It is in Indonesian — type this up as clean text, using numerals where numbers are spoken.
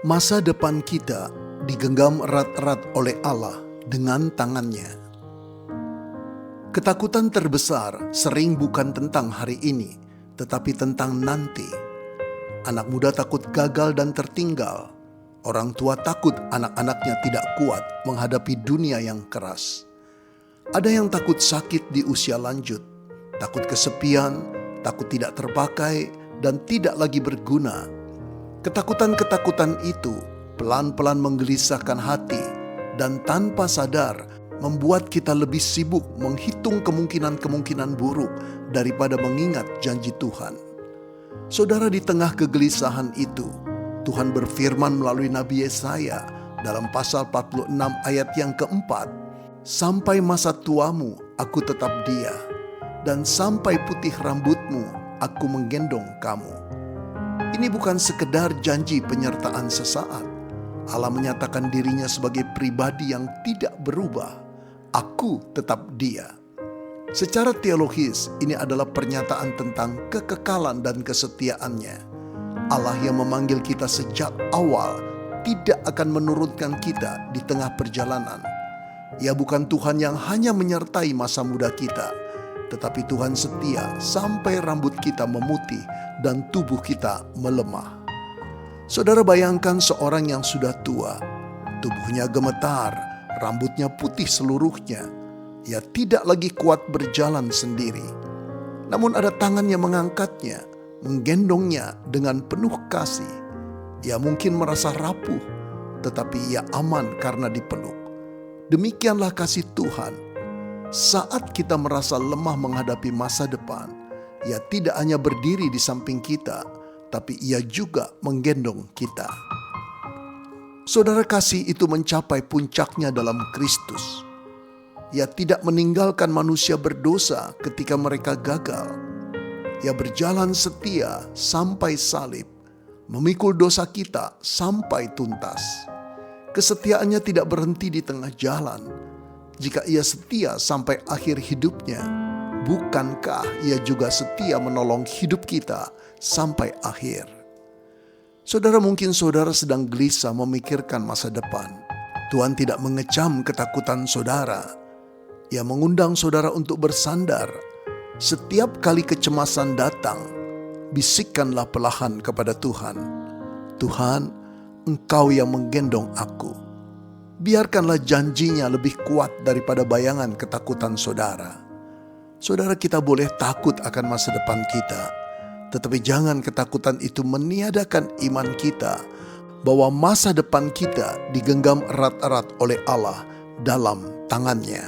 Masa depan kita digenggam erat-erat oleh Allah dengan tangannya. Ketakutan terbesar sering bukan tentang hari ini, tetapi tentang nanti. Anak muda takut gagal dan tertinggal. Orang tua takut anak-anaknya tidak kuat menghadapi dunia yang keras. Ada yang takut sakit di usia lanjut, takut kesepian, takut tidak terpakai, dan tidak lagi berguna. Ketakutan-ketakutan itu pelan-pelan menggelisahkan hati dan tanpa sadar membuat kita lebih sibuk menghitung kemungkinan-kemungkinan buruk daripada mengingat janji Tuhan. Saudara, di tengah kegelisahan itu, Tuhan berfirman melalui Nabi Yesaya dalam pasal 46 ayat yang keempat, "Sampai masa tuamu aku tetap dia, dan sampai putih rambutmu aku menggendong kamu." Ini bukan sekedar janji penyertaan sesaat. Allah menyatakan dirinya sebagai pribadi yang tidak berubah. Aku tetap dia. Secara teologis, ini adalah pernyataan tentang kekekalan dan kesetiaannya. Allah yang memanggil kita sejak awal tidak akan menurunkan kita di tengah perjalanan. Ia bukan Tuhan yang hanya menyertai masa muda kita, tetapi Tuhan setia sampai rambut kita memutih dan tubuh kita melemah. Saudara, bayangkan seorang yang sudah tua, tubuhnya gemetar, rambutnya putih seluruhnya. Ia tidak lagi kuat berjalan sendiri. Namun ada tangan yang mengangkatnya, menggendongnya dengan penuh kasih. Ia mungkin merasa rapuh, tetapi ia aman karena dipeluk. Demikianlah kasih Tuhan. Saat kita merasa lemah menghadapi masa depan, Ia tidak hanya berdiri di samping kita, tapi Ia juga menggendong kita. Saudara, kasih itu mencapai puncaknya dalam Kristus. Ia tidak meninggalkan manusia berdosa ketika mereka gagal. Ia berjalan setia sampai salib, memikul dosa kita sampai tuntas. Kesetiaannya tidak berhenti di tengah jalan. Jika Ia setia sampai akhir hidupnya, bukankah Ia juga setia menolong hidup kita sampai akhir? Saudara, mungkin saudara sedang gelisah memikirkan masa depan. Tuhan tidak mengecam ketakutan saudara. Ia mengundang saudara untuk bersandar. Setiap kali kecemasan datang, bisikkanlah perlahan kepada Tuhan. Tuhan, Engkau yang menggendong aku. Biarkanlah janjinya lebih kuat daripada bayangan ketakutan saudara. Saudara, kita boleh takut akan masa depan kita, tetapi jangan ketakutan itu meniadakan iman kita bahwa masa depan kita digenggam erat-erat oleh Allah dalam tangannya.